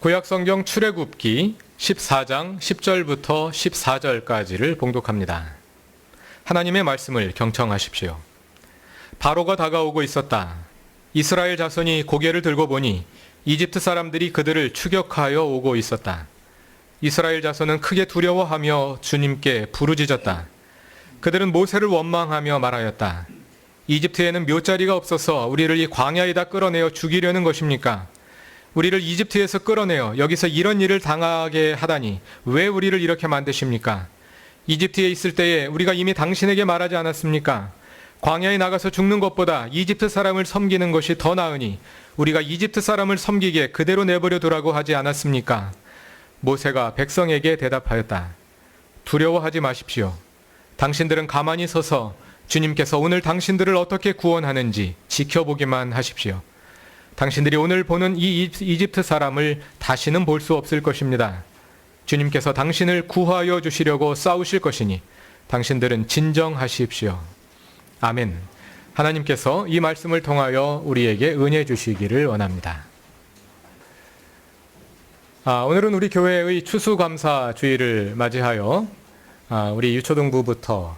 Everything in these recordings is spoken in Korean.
구약성경 출애굽기 14장 10절부터 14절까지를 봉독합니다. 하나님의 말씀을 경청하십시오. 바로가 다가오고 있었다. 이스라엘 자손이 고개를 들고 보니 이집트 사람들이 그들을 추격하여 오고 있었다. 이스라엘 자손은 크게 두려워하며 주님께 부르짖었다. 그들은 모세를 원망하며 말하였다. 이집트에는 묘자리가 없어서 우리를 이 광야에다 끌어내어 죽이려는 것입니까? 우리를 이집트에서 끌어내어 여기서 이런 일을 당하게 하다니 왜 우리를 이렇게 만드십니까? 이집트에 있을 때에 우리가 이미 당신에게 말하지 않았습니까? 광야에 나가서 죽는 것보다 이집트 사람을 섬기는 것이 더 나으니 우리가 이집트 사람을 섬기게 그대로 내버려 두라고 하지 않았습니까? 모세가 백성에게 대답하였다. 두려워하지 마십시오. 당신들은 가만히 서서 주님께서 오늘 당신들을 어떻게 구원하는지 지켜보기만 하십시오. 당신들이 오늘 보는 이 이집트 사람을 다시는 볼 수 없을 것입니다. 주님께서 당신을 구하여 주시려고 싸우실 것이니 당신들은 진정하십시오. 아멘. 하나님께서 이 말씀을 통하여 우리에게 은혜 주시기를 원합니다. 오늘은 우리 교회의 추수감사주일을 맞이하여 우리 유초등부부터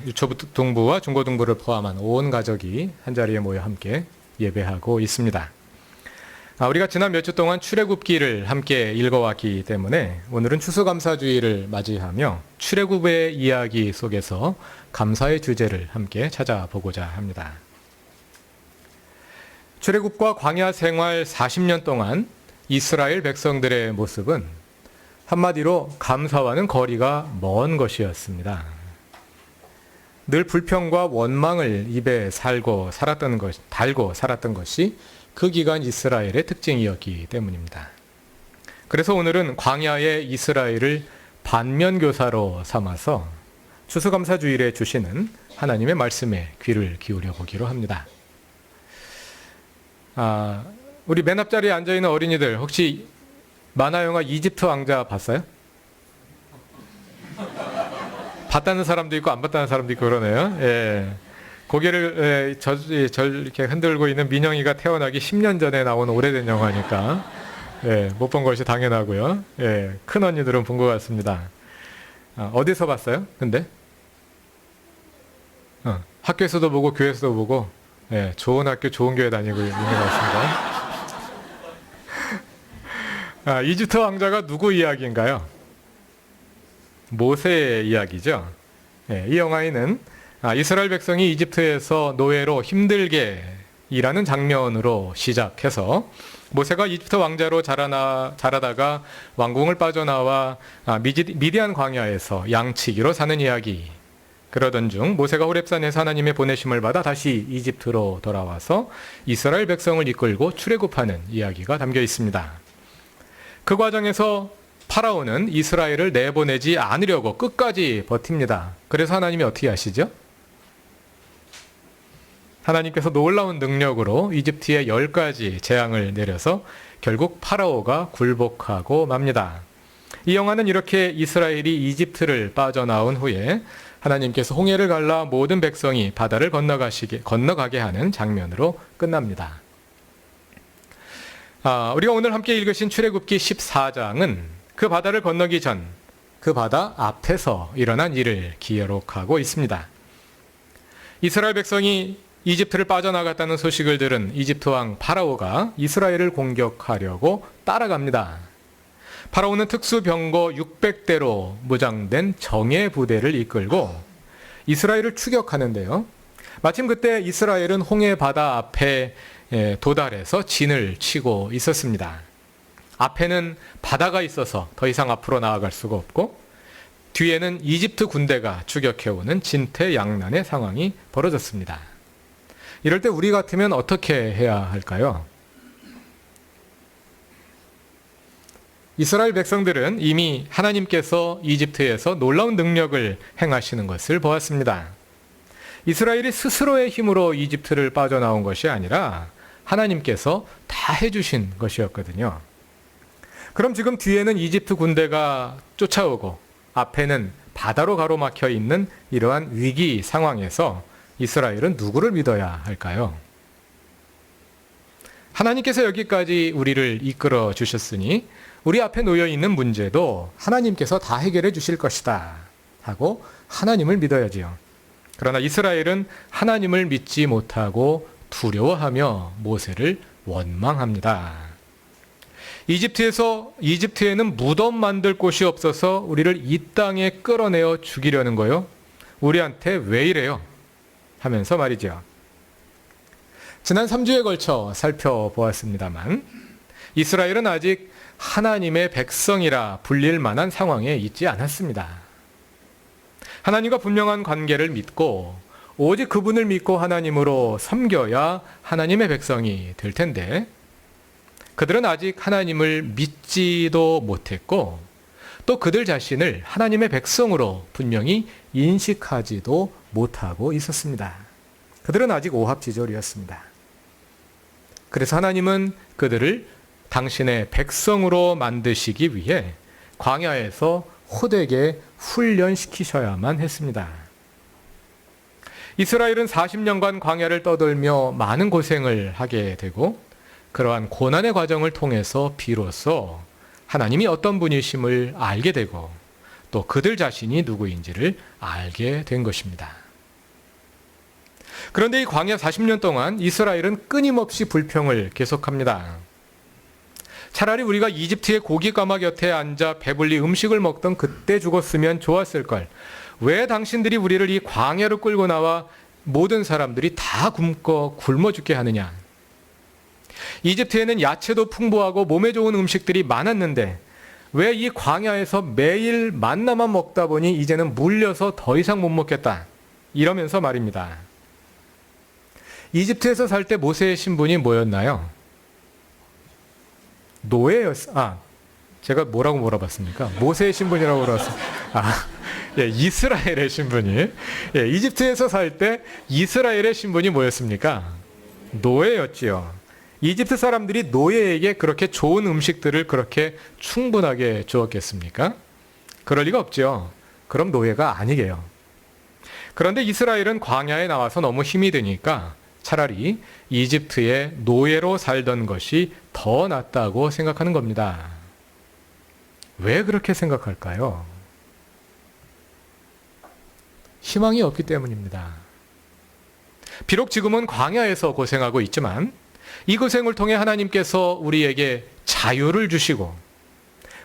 유초등부와 중고등부를 포함한 온 가족이 한자리에 모여 함께 예배하고 있습니다. 우리가 지난 몇 주 동안 출애굽기를 함께 읽어왔기 때문에 오늘은 추수감사주일을 맞이하며 출애굽의 이야기 속에서 감사의 주제를 함께 찾아보고자 합니다. 출애굽과 광야 생활 40년 동안 이스라엘 백성들의 모습은 한마디로 감사와는 거리가 먼 것이었습니다. 늘 불평과 원망을 입에 달고 살았던 것이 그 기간 이스라엘의 특징이었기 때문입니다. 그래서 오늘은 광야의 이스라엘을 반면교사로 삼아서 추수감사주일에 주시는 하나님의 말씀에 귀를 기울여 보기로 합니다. 우리 맨 앞자리에 앉아있는 어린이들 혹시 만화영화 이집트 왕자 봤어요? 봤다는 사람도 있고 안 봤다는 사람도 있고 그러네요. 예. 고개를 이렇게 흔들고 있는 민영이가 태어나기 10년 전에 나온 오래된 영화니까 못 본 것이 당연하고요. 큰 언니들은 본 것 같습니다. 어디서 봤어요? 근데? 학교에서도 보고 교회에서도 보고 좋은 학교 좋은 교회 다니고 있는 것 같습니다. 이집트 왕자가 누구 이야기인가요? 모세의 이야기죠. 이 영화에는 이스라엘 백성이 이집트에서 노예로 힘들게 일하는 장면으로 시작해서 모세가 이집트 왕자로 자라다가 왕궁을 빠져나와 미디안 광야에서 양치기로 사는 이야기. 그러던 중 모세가 호렙산에서 하나님의 보내심을 받아 다시 이집트로 돌아와서 이스라엘 백성을 이끌고 출애굽하는 이야기가 담겨 있습니다. 그 과정에서 파라오는 이스라엘을 내보내지 않으려고 끝까지 버팁니다. 그래서 하나님이 어떻게 하시죠? 하나님께서 놀라운 능력으로 이집트에 10가지 재앙을 내려서 결국 파라오가 굴복하고 맙니다. 이 영화는 이렇게 이스라엘이 이집트를 빠져나온 후에 하나님께서 홍해를 갈라 모든 백성이 바다를 건너가게 하는 장면으로 끝납니다. 우리가 오늘 함께 읽으신 출애굽기 14장은 그 바다를 건너기 전 그 바다 앞에서 일어난 일을 기록하고 있습니다. 이스라엘 백성이 이집트를 빠져나갔다는 소식을 들은 이집트 왕 파라오가 이스라엘을 공격하려고 따라갑니다. 파라오는 특수병거 600대로 무장된 정예 부대를 이끌고 이스라엘을 추격하는데요. 마침 그때 이스라엘은 홍해 바다 앞에 도달해서 진을 치고 있었습니다. 앞에는 바다가 있어서 더 이상 앞으로 나아갈 수가 없고 뒤에는 이집트 군대가 추격해오는 진퇴양난의 상황이 벌어졌습니다. 이럴 때 우리 같으면 어떻게 해야 할까요? 이스라엘 백성들은 이미 하나님께서 이집트에서 놀라운 능력을 행하시는 것을 보았습니다. 이스라엘이 스스로의 힘으로 이집트를 빠져나온 것이 아니라 하나님께서 다 해주신 것이었거든요. 그럼 지금 뒤에는 이집트 군대가 쫓아오고 앞에는 바다로 가로막혀 있는 이러한 위기 상황에서 이스라엘은 누구를 믿어야 할까요? 하나님께서 여기까지 우리를 이끌어 주셨으니 우리 앞에 놓여 있는 문제도 하나님께서 다 해결해 주실 것이다 하고 하나님을 믿어야지요. 그러나 이스라엘은 하나님을 믿지 못하고 두려워하며 모세를 원망합니다. 이집트에는 무덤 만들 곳이 없어서 우리를 이 땅에 끌어내어 죽이려는 거요. 우리한테 왜 이래요? 하면서 말이죠. 지난 3주에 걸쳐 살펴보았습니다만 이스라엘은 아직 하나님의 백성이라 불릴 만한 상황에 있지 않았습니다. 하나님과 분명한 관계를 믿고 오직 그분을 믿고 하나님으로 섬겨야 하나님의 백성이 될 텐데 그들은 아직 하나님을 믿지도 못했고 또 그들 자신을 하나님의 백성으로 분명히 인식하지도 못하고 있었습니다. 그들은 아직 오합지졸이었습니다. 그래서 하나님은 그들을 당신의 백성으로 만드시기 위해 광야에서 호되게 훈련시키셔야만 했습니다. 이스라엘은 40년간 광야를 떠돌며 많은 고생을 하게 되고 그러한 고난의 과정을 통해서 비로소 하나님이 어떤 분이심을 알게 되고 또 그들 자신이 누구인지를 알게 된 것입니다. 그런데 이 광야 40년 동안 이스라엘은 끊임없이 불평을 계속합니다. 차라리 우리가 이집트의 고기 가마 곁에 앉아 배불리 음식을 먹던 그때 죽었으면 좋았을 걸. 왜 당신들이 우리를 이 광야로 끌고 나와 모든 사람들이 다 굶어 죽게 하느냐. 이집트에는 야채도 풍부하고 몸에 좋은 음식들이 많았는데 왜 이 광야에서 매일 만나만 먹다 보니 이제는 물려서 더 이상 못 먹겠다. 이러면서 말입니다. 이집트에서 살 때 모세의 신분이 뭐였나요? 제가 뭐라고 물어봤습니까? 모세의 신분이라고 물어봤어요. 이스라엘의 신분이. 이집트에서 살 때 이스라엘의 신분이 뭐였습니까? 노예였지요. 이집트 사람들이 노예에게 그렇게 좋은 음식들을 그렇게 충분하게 주었겠습니까? 그럴 리가 없죠. 그럼 노예가 아니게요. 그런데 이스라엘은 광야에 나와서 너무 힘이 드니까 차라리 이집트의 노예로 살던 것이 더 낫다고 생각하는 겁니다. 왜 그렇게 생각할까요? 희망이 없기 때문입니다. 비록 지금은 광야에서 고생하고 있지만 이 고생을 통해 하나님께서 우리에게 자유를 주시고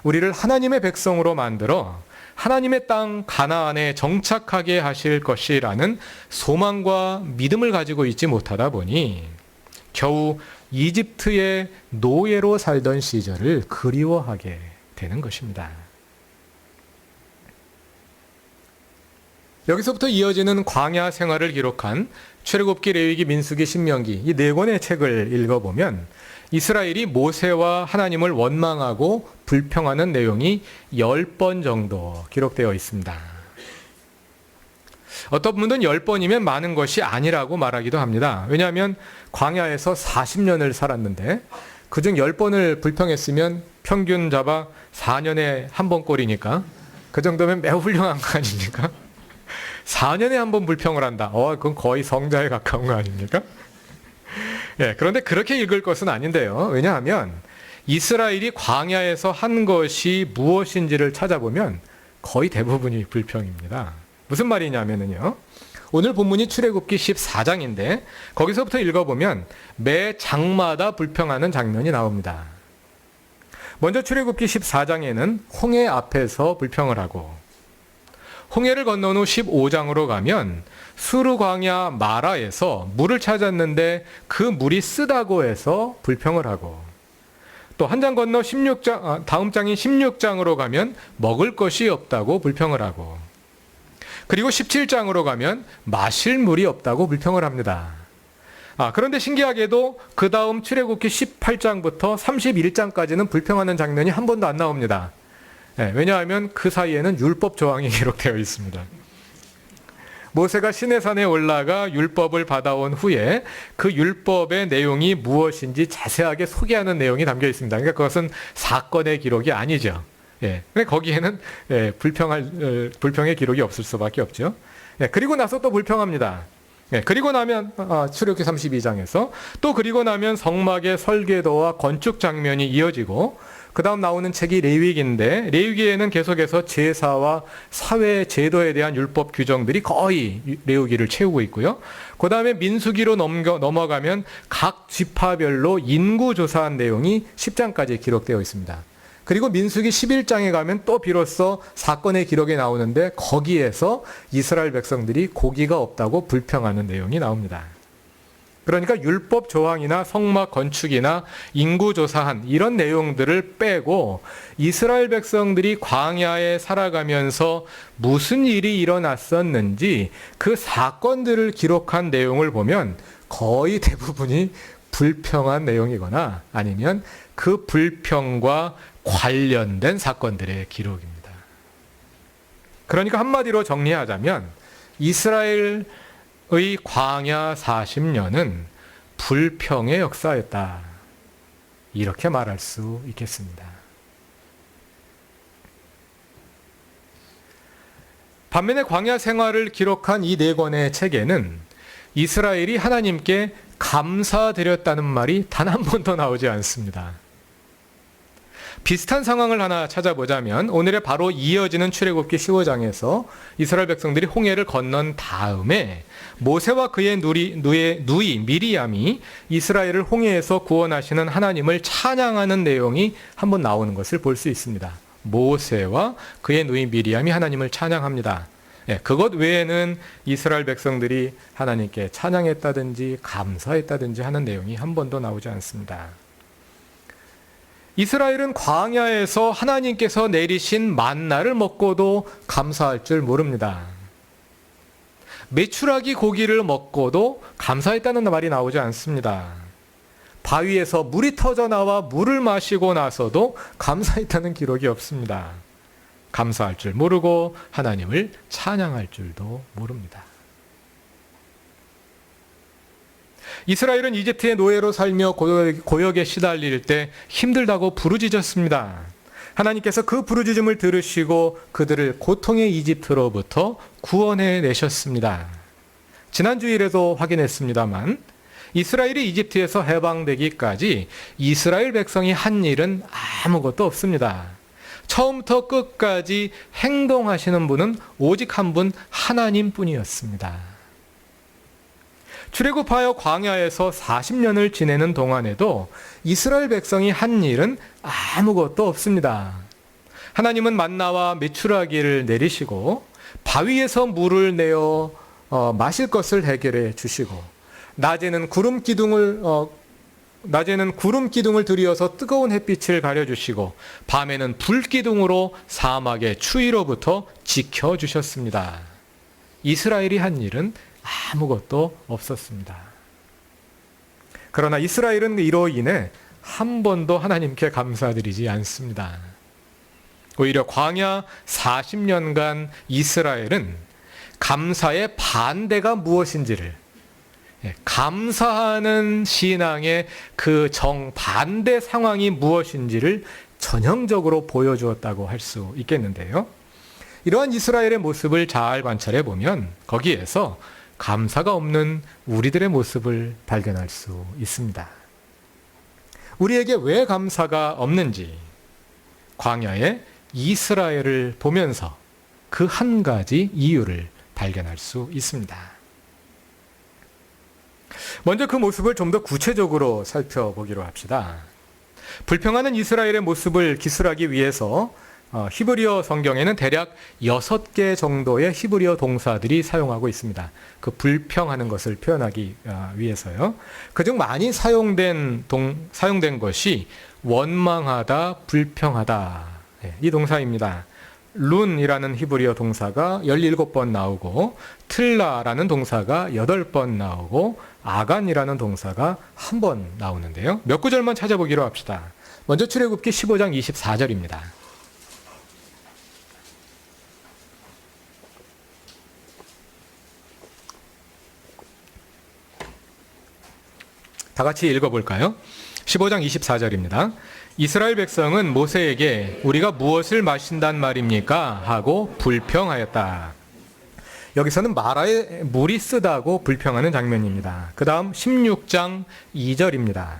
우리를 하나님의 백성으로 만들어 하나님의 땅 가나안에 정착하게 하실 것이라는 소망과 믿음을 가지고 있지 못하다 보니 겨우 이집트의 노예로 살던 시절을 그리워하게 되는 것입니다. 여기서부터 이어지는 광야 생활을 기록한 출애굽기, 레위기, 민수기, 신명기 이 네 권의 책을 읽어보면 이스라엘이 모세와 하나님을 원망하고 불평하는 내용이 10번 정도 기록되어 있습니다. 어떤 분들은 10번이면 많은 것이 아니라고 말하기도 합니다. 왜냐하면 광야에서 40년을 살았는데 그중 10번을 불평했으면 평균 잡아 4년에 한 번 꼴이니까 그 정도면 매우 훌륭한 거 아닙니까? 4년에 한 번 불평을 한다. 그건 거의 성자에 가까운 거 아닙니까? 그런데 그렇게 읽을 것은 아닌데요. 왜냐하면 이스라엘이 광야에서 한 것이 무엇인지를 찾아보면 거의 대부분이 불평입니다. 무슨 말이냐면요. 오늘 본문이 출애굽기 14장인데 거기서부터 읽어보면 매 장마다 불평하는 장면이 나옵니다. 먼저 출애굽기 14장에는 홍해 앞에서 불평을 하고 홍해를 건넌 후 15장으로 가면 수르 광야 마라에서 물을 찾았는데 그 물이 쓰다고 해서 불평을 하고 또 한 장 건너 다음 장인 16장으로 가면 먹을 것이 없다고 불평을 하고 그리고 17장으로 가면 마실 물이 없다고 불평을 합니다. 그런데 신기하게도 그 다음 출애굽기 18장부터 31장까지는 불평하는 장면이 한 번도 안 나옵니다. 왜냐하면 그 사이에는 율법 조항이 기록되어 있습니다. 모세가 시내산에 올라가 율법을 받아온 후에 그 율법의 내용이 무엇인지 자세하게 소개하는 내용이 담겨 있습니다. 그러니까 그것은 사건의 기록이 아니죠. 근데 거기에는 불평의 기록이 없을 수밖에 없죠. 그리고 나서 또 불평합니다. 그리고 나면 출애굽기 32장에서 또 그리고 나면 성막의 설계도와 건축 장면이 이어지고 그 다음 나오는 책이 레위기인데 레위기에는 계속해서 제사와 사회 제도에 대한 율법 규정들이 거의 레위기를 채우고 있고요. 그 다음에 민수기로 넘어가면 각 지파별로 인구 조사한 내용이 10장까지 기록되어 있습니다. 그리고 민수기 11장에 가면 또 비로소 사건의 기록이 나오는데 거기에서 이스라엘 백성들이 고기가 없다고 불평하는 내용이 나옵니다. 그러니까 율법 조항이나 성막 건축이나 인구 조사한 이런 내용들을 빼고 이스라엘 백성들이 광야에 살아가면서 무슨 일이 일어났었는지 그 사건들을 기록한 내용을 보면 거의 대부분이 불평한 내용이거나 아니면 그 불평과 관련된 사건들의 기록입니다. 그러니까 한마디로 정리하자면 이스라엘의 광야 40년은 불평의 역사였다. 이렇게 말할 수 있겠습니다. 반면에 광야 생활을 기록한 이 네 권의 책에는 이스라엘이 하나님께 감사드렸다는 말이 단 한 번도 나오지 않습니다. 비슷한 상황을 하나 찾아보자면 오늘의 바로 이어지는 출애굽기 15장에서 이스라엘 백성들이 홍해를 건넌 다음에 모세와 그의 누이 미리암이 이스라엘을 홍해에서 구원하시는 하나님을 찬양하는 내용이 한번 나오는 것을 볼 수 있습니다. 모세와 그의 누이 미리암이 하나님을 찬양합니다. 그것 외에는 이스라엘 백성들이 하나님께 찬양했다든지 감사했다든지 하는 내용이 한 번도 나오지 않습니다. 이스라엘은 광야에서 하나님께서 내리신 만나를 먹고도 감사할 줄 모릅니다. 메추라기 고기를 먹고도 감사했다는 말이 나오지 않습니다. 바위에서 물이 터져 나와 물을 마시고 나서도 감사했다는 기록이 없습니다. 감사할 줄 모르고 하나님을 찬양할 줄도 모릅니다. 이스라엘은 이집트의 노예로 살며 고역에 시달릴 때 힘들다고 부르짖었습니다. 하나님께서 그 부르짖음을 들으시고 그들을 고통의 이집트로부터 구원해 내셨습니다. 지난 주일에도 확인했습니다만 이스라엘이 이집트에서 해방되기까지 이스라엘 백성이 한 일은 아무것도 없습니다. 처음부터 끝까지 행동하시는 분은 오직 한 분 하나님뿐이었습니다. 출애굽하여 광야에서 40년을 지내는 동안에도 이스라엘 백성이 한 일은 아무것도 없습니다. 하나님은 만나와 메추라기를 내리시고 바위에서 물을 내어 마실 것을 해결해 주시고 낮에는 구름 기둥을 들이어서 뜨거운 햇빛을 가려주시고 밤에는 불 기둥으로 사막의 추위로부터 지켜주셨습니다. 이스라엘이 한 일은 아무것도 없었습니다. 그러나 이스라엘은 이로 인해 한 번도 하나님께 감사드리지 않습니다. 오히려 광야 40년간 이스라엘은 감사의 반대가 무엇인지를, 감사하는 신앙의 그 정반대 상황이 무엇인지를 전형적으로 보여주었다고 할 수 있겠는데요. 이러한 이스라엘의 모습을 잘 관찰해 보면 거기에서 감사가 없는 우리들의 모습을 발견할 수 있습니다. 우리에게 왜 감사가 없는지 광야의 이스라엘을 보면서 그 한 가지 이유를 발견할 수 있습니다. 먼저 그 모습을 좀 더 구체적으로 살펴보기로 합시다. 불평하는 이스라엘의 모습을 기술하기 위해서 히브리어 성경에는 대략 6개 정도의 히브리어 동사들이 사용하고 있습니다. 그 불평하는 것을 표현하기 위해서요. 그중 많이 사용된 것이 원망하다, 불평하다, 이 동사입니다. 룬이라는 히브리어 동사가 17번 나오고 틀라라는 동사가 8번 나오고 아간이라는 동사가 1번 나오는데요. 몇 구절만 찾아보기로 합시다. 먼저 출애굽기 15장 24절입니다. 다 같이 읽어볼까요? 15장 24절입니다. 이스라엘 백성은 모세에게 우리가 무엇을 마신단 말입니까? 하고 불평하였다. 여기서는 마라에 물이 쓰다고 불평하는 장면입니다. 그 다음 16장 2절입니다.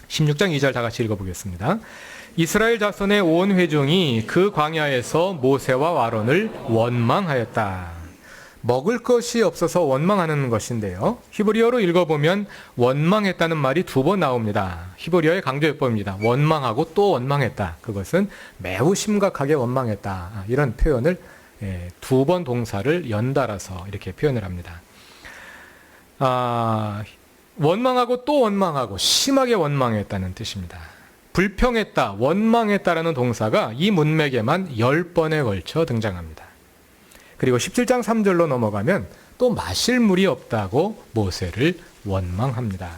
16장 2절 다 같이 읽어보겠습니다. 이스라엘 자손의 온 회중이 그 광야에서 모세와 아론을 원망하였다. 먹을 것이 없어서 원망하는 것인데요. 히브리어로 읽어보면 원망했다는 말이 2번 나옵니다. 히브리어의 강조해법입니다. 원망하고 또 원망했다. 그것은 매우 심각하게 원망했다. 이런 표현을 2번 동사를 연달아서 이렇게 표현을 합니다. 원망하고 또 원망하고 심하게 원망했다는 뜻입니다. 불평했다, 원망했다라는 동사가 이 문맥에만 10번에 걸쳐 등장합니다. 그리고 17장 3절로 넘어가면 또 마실 물이 없다고 모세를 원망합니다.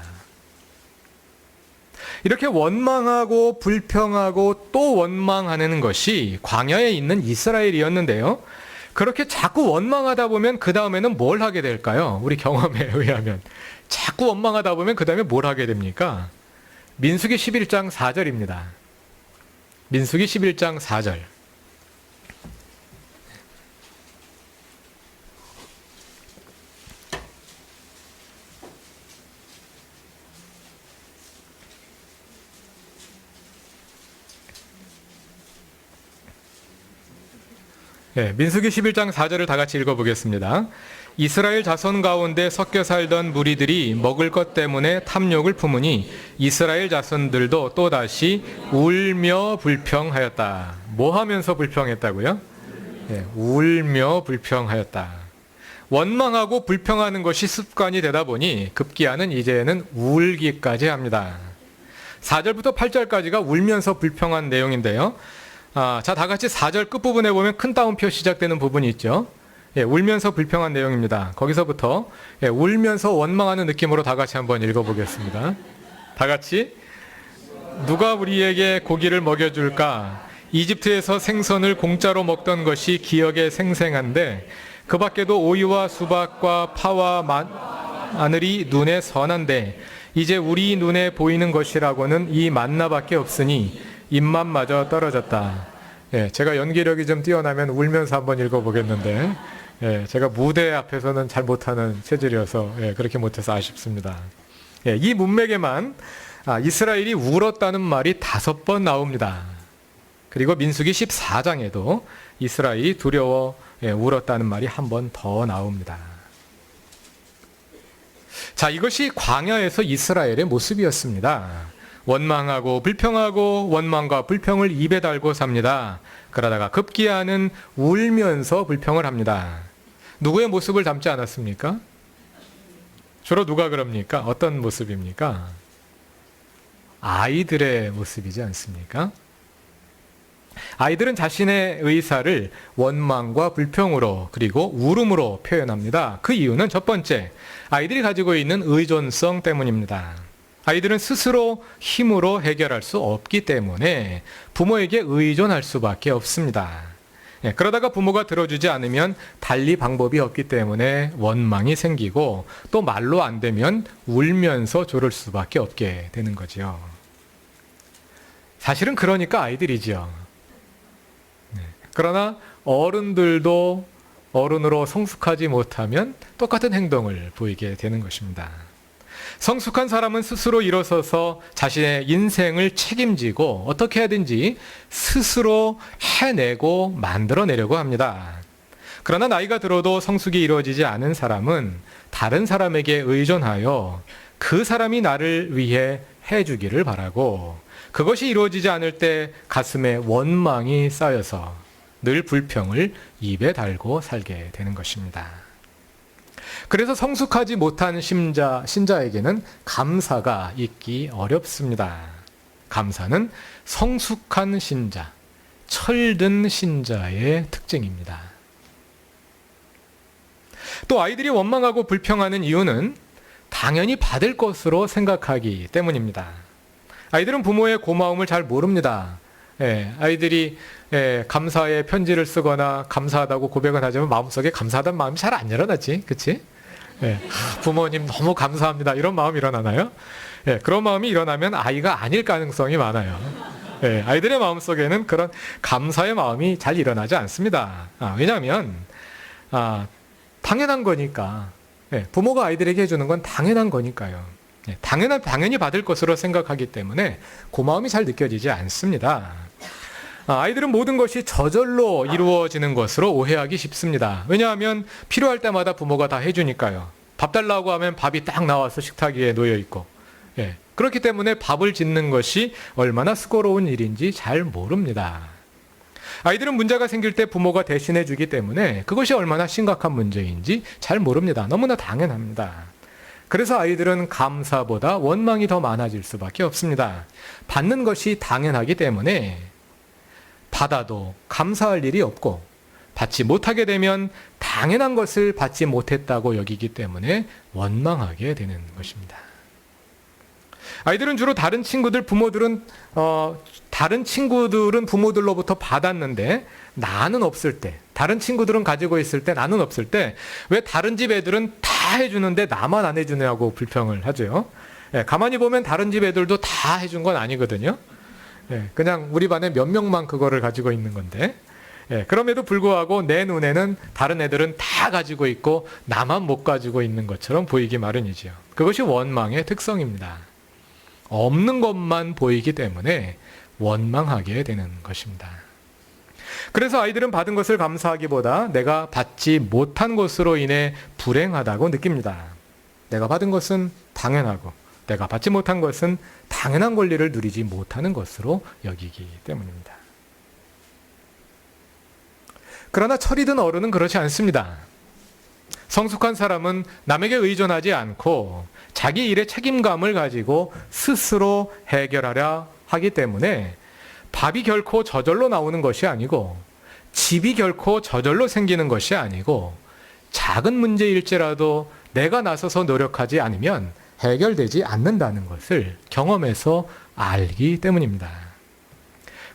이렇게 원망하고 불평하고 또 원망하는 것이 광야에 있는 이스라엘이었는데요. 그렇게 자꾸 원망하다 보면 그 다음에는 뭘 하게 될까요? 우리 경험에 의하면 자꾸 원망하다 보면 그 다음에 뭘 하게 됩니까? 민수기 11장 4절입니다. 민수기 11장 4절. 민수기 11장 4절을 다 같이 읽어보겠습니다. 이스라엘 자손 가운데 섞여 살던 무리들이 먹을 것 때문에 탐욕을 품으니 이스라엘 자손들도 또다시 울며 불평하였다. 뭐 하면서 불평했다고요? 울며 불평하였다. 원망하고 불평하는 것이 습관이 되다 보니 급기야는 이제는 울기까지 합니다. 4절부터 8절까지가 울면서 불평한 내용인데요. 자, 다 같이 4절 끝부분에 보면 큰 따옴표 시작되는 부분이 있죠. 울면서 불평한 내용입니다. 거기서부터 울면서 원망하는 느낌으로 다 같이 한번 읽어보겠습니다. 다 같이. 누가 우리에게 고기를 먹여줄까? 이집트에서 생선을 공짜로 먹던 것이 기억에 생생한데 그 밖에도 오이와 수박과 파와 마늘이 눈에 선한데 이제 우리 눈에 보이는 것이라고는 이 만나밖에 없으니 입맛마저 떨어졌다. 제가 연기력이 좀 뛰어나면 울면서 한번 읽어보겠는데 제가 무대 앞에서는 잘 못하는 체질이어서 그렇게 못해서 아쉽습니다. 이 문맥에만 이스라엘이 울었다는 말이 5번 나옵니다. 그리고 민수기 14장에도 이스라엘이 두려워 울었다는 말이 한 번 더 나옵니다. 자, 이것이 광야에서 이스라엘의 모습이었습니다. 원망하고 불평하고 원망과 불평을 입에 달고 삽니다. 그러다가 급기야는 울면서 불평을 합니다. 누구의 모습을 닮지 않았습니까? 주로 누가 그럽니까? 어떤 모습입니까? 아이들의 모습이지 않습니까? 아이들은 자신의 의사를 원망과 불평으로 그리고 울음으로 표현합니다. 그 이유는 첫 번째, 아이들이 가지고 있는 의존성 때문입니다. 아이들은 스스로 힘으로 해결할 수 없기 때문에 부모에게 의존할 수밖에 없습니다. 그러다가 부모가 들어주지 않으면 달리 방법이 없기 때문에 원망이 생기고 또 말로 안 되면 울면서 조를 수밖에 없게 되는 거죠. 사실은 그러니까 아이들이죠. 그러나 어른들도 어른으로 성숙하지 못하면 똑같은 행동을 보이게 되는 것입니다. 성숙한 사람은 스스로 일어서서 자신의 인생을 책임지고 어떻게 하든지 스스로 해내고 만들어내려고 합니다. 그러나 나이가 들어도 성숙이 이루어지지 않은 사람은 다른 사람에게 의존하여 그 사람이 나를 위해 해주기를 바라고 그것이 이루어지지 않을 때 가슴에 원망이 쌓여서 늘 불평을 입에 달고 살게 되는 것입니다. 그래서 성숙하지 못한 신자에게는 감사가 있기 어렵습니다. 감사는 성숙한 신자, 철든 신자의 특징입니다. 또 아이들이 원망하고 불평하는 이유는 당연히 받을 것으로 생각하기 때문입니다. 아이들은 부모의 고마움을 잘 모릅니다. 아이들이 감사의 편지를 쓰거나 감사하다고 고백은 하지만 마음속에 감사하다는 마음이 잘 안 일어나지, 그치? 부모님 너무 감사합니다. 이런 마음이 일어나나요? 그런 마음이 일어나면 아이가 아닐 가능성이 많아요. 아이들의 마음속에는 그런 감사의 마음이 잘 일어나지 않습니다. 왜냐하면 당연한 거니까. 부모가 아이들에게 해주는 건 당연한 거니까요. 당연히 받을 것으로 생각하기 때문에 고마움이 잘 느껴지지 않습니다. 아이들은 모든 것이 저절로 이루어지는 것으로 오해하기 쉽습니다. 왜냐하면 필요할 때마다 부모가 다 해주니까요. 밥 달라고 하면 밥이 딱 나와서 식탁 위에 놓여 있고, 그렇기 때문에 밥을 짓는 것이 얼마나 수고로운 일인지 잘 모릅니다. 아이들은 문제가 생길 때 부모가 대신해 주기 때문에 그것이 얼마나 심각한 문제인지 잘 모릅니다. 너무나 당연합니다. 그래서 아이들은 감사보다 원망이 더 많아질 수밖에 없습니다. 받는 것이 당연하기 때문에 받아도 감사할 일이 없고, 받지 못하게 되면 당연한 것을 받지 못했다고 여기기 때문에 원망하게 되는 것입니다. 아이들은 주로 다른 친구들은 부모들로부터 받았는데 나는 없을 때, 다른 친구들은 가지고 있을 때 나는 없을 때 왜 다른 집 애들은 다 해주는데 나만 안 해주냐고 불평을 하죠. 가만히 보면 다른 집 애들도 다 해준 건 아니거든요. 그냥 우리 반에 몇 명만 그거를 가지고 있는 건데, 그럼에도 불구하고 내 눈에는 다른 애들은 다 가지고 있고 나만 못 가지고 있는 것처럼 보이기 마련이지요. 그것이 원망의 특성입니다. 없는 것만 보이기 때문에 원망하게 되는 것입니다. 그래서 아이들은 받은 것을 감사하기보다 내가 받지 못한 것으로 인해 불행하다고 느낍니다. 내가 받은 것은 당연하고 내가 받지 못한 것은 당연한 권리를 누리지 못하는 것으로 여기기 때문입니다. 그러나 철이 든 어른은 그렇지 않습니다. 성숙한 사람은 남에게 의존하지 않고 자기 일에 책임감을 가지고 스스로 해결하려 하기 때문에 밥이 결코 저절로 나오는 것이 아니고 집이 결코 저절로 생기는 것이 아니고 작은 문제일지라도 내가 나서서 노력하지 않으면 해결되지 않는다는 것을 경험해서 알기 때문입니다.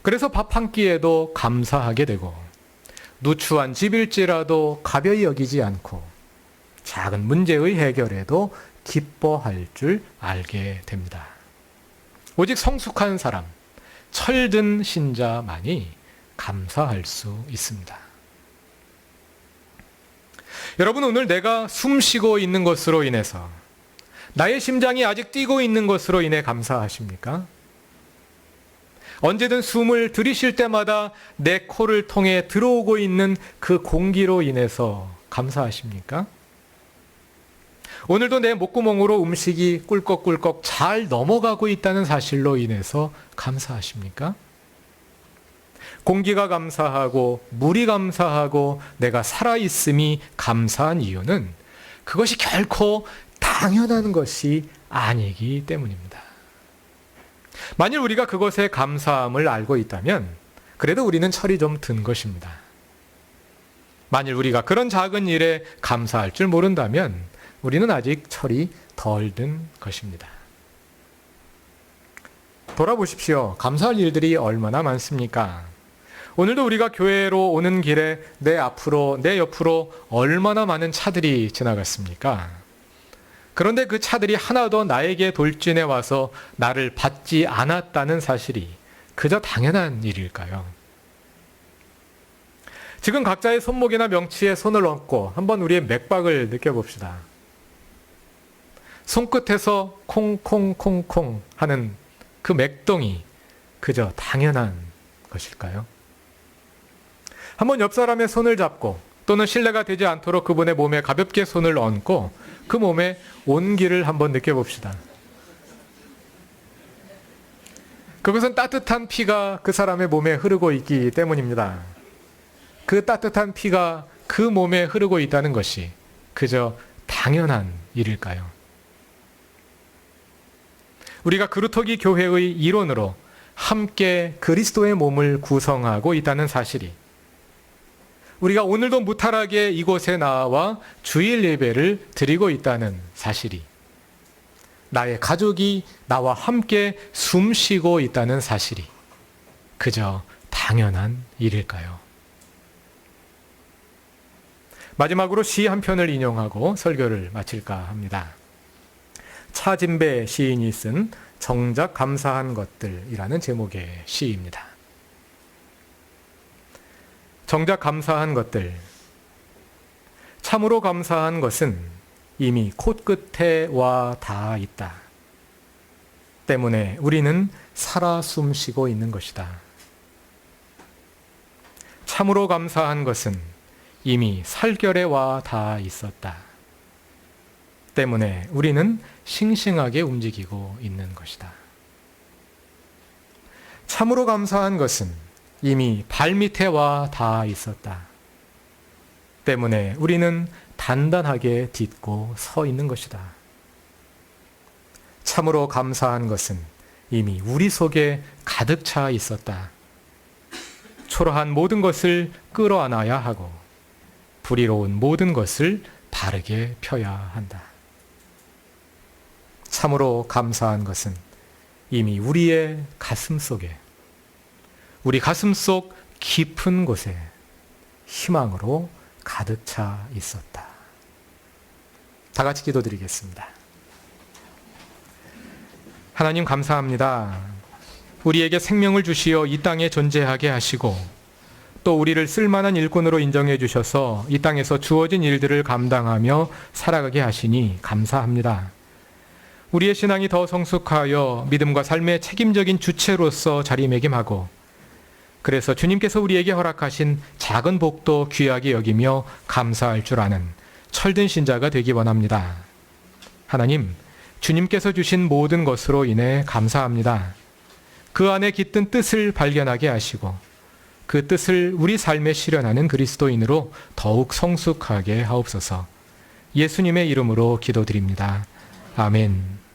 그래서 밥 한 끼에도 감사하게 되고 누추한 집일지라도 가벼이 여기지 않고 작은 문제의 해결에도 기뻐할 줄 알게 됩니다. 오직 성숙한 사람, 철든 신자만이 감사할 수 있습니다. 여러분, 오늘 내가 숨 쉬고 있는 것으로 인해서 나의 심장이 아직 뛰고 있는 것으로 인해 감사하십니까? 언제든 숨을 들이쉴 때마다 내 코를 통해 들어오고 있는 그 공기로 인해서 감사하십니까? 오늘도 내 목구멍으로 음식이 꿀꺽꿀꺽 잘 넘어가고 있다는 사실로 인해서 감사하십니까? 공기가 감사하고 물이 감사하고 내가 살아있음이 감사한 이유는 그것이 결코 당연한 것이 아니기 때문입니다. 만일 우리가 그것에 감사함을 알고 있다면 그래도 우리는 철이 좀 든 것입니다. 만일 우리가 그런 작은 일에 감사할 줄 모른다면 우리는 아직 철이 덜 든 것입니다. 돌아보십시오. 감사할 일들이 얼마나 많습니까? 오늘도 우리가 교회로 오는 길에 내 앞으로, 내 옆으로 얼마나 많은 차들이 지나갔습니까? 그런데 그 차들이 하나도 나에게 돌진해 와서 나를 받지 않았다는 사실이 그저 당연한 일일까요? 지금 각자의 손목이나 명치에 손을 얹고 한번 우리의 맥박을 느껴봅시다. 손끝에서 콩콩콩콩 하는 그 맥동이 그저 당연한 것일까요? 한번 옆 사람의 손을 잡고 또는 신뢰가 되지 않도록 그분의 몸에 가볍게 손을 얹고 그 몸의 온기를 한번 느껴봅시다. 그것은 따뜻한 피가 그 사람의 몸에 흐르고 있기 때문입니다. 그 따뜻한 피가 그 몸에 흐르고 있다는 것이 그저 당연한 일일까요? 우리가 그루터기 교회의 일원으로 함께 그리스도의 몸을 구성하고 있다는 사실이, 우리가 오늘도 무탈하게 이곳에 나와 주일 예배를 드리고 있다는 사실이, 나의 가족이 나와 함께 숨 쉬고 있다는 사실이 그저 당연한 일일까요? 마지막으로 시 한 편을 인용하고 설교를 마칠까 합니다. 차진배 시인이 쓴 정작 감사한 것들이라는 제목의 시입니다. 정작 감사한 것들. 참으로 감사한 것은 이미 코끝에 와 닿아 있다. 때문에 우리는 살아 숨쉬고 있는 것이다. 참으로 감사한 것은 이미 살결에 와 닿아 있었다. 때문에 우리는 싱싱하게 움직이고 있는 것이다. 참으로 감사한 것은 이미 발밑에 와 닿아 있었다. 때문에 우리는 단단하게 딛고 서 있는 것이다. 참으로 감사한 것은 이미 우리 속에 가득 차 있었다. 초라한 모든 것을 끌어안아야 하고 불의로운 모든 것을 바르게 펴야 한다. 참으로 감사한 것은 이미 우리의 가슴 속에, 우리 가슴 속 깊은 곳에 희망으로 가득 차 있었다. 다 같이 기도드리겠습니다. 하나님 감사합니다. 우리에게 생명을 주시어 이 땅에 존재하게 하시고 또 우리를 쓸만한 일꾼으로 인정해 주셔서 이 땅에서 주어진 일들을 감당하며 살아가게 하시니 감사합니다. 우리의 신앙이 더 성숙하여 믿음과 삶의 책임적인 주체로서 자리매김하고 그래서 주님께서 우리에게 허락하신 작은 복도 귀하게 여기며 감사할 줄 아는 철든 신자가 되기 원합니다. 하나님, 주님께서 주신 모든 것으로 인해 감사합니다. 그 안에 깃든 뜻을 발견하게 하시고 그 뜻을 우리 삶에 실현하는 그리스도인으로 더욱 성숙하게 하옵소서. 예수님의 이름으로 기도드립니다. 아멘.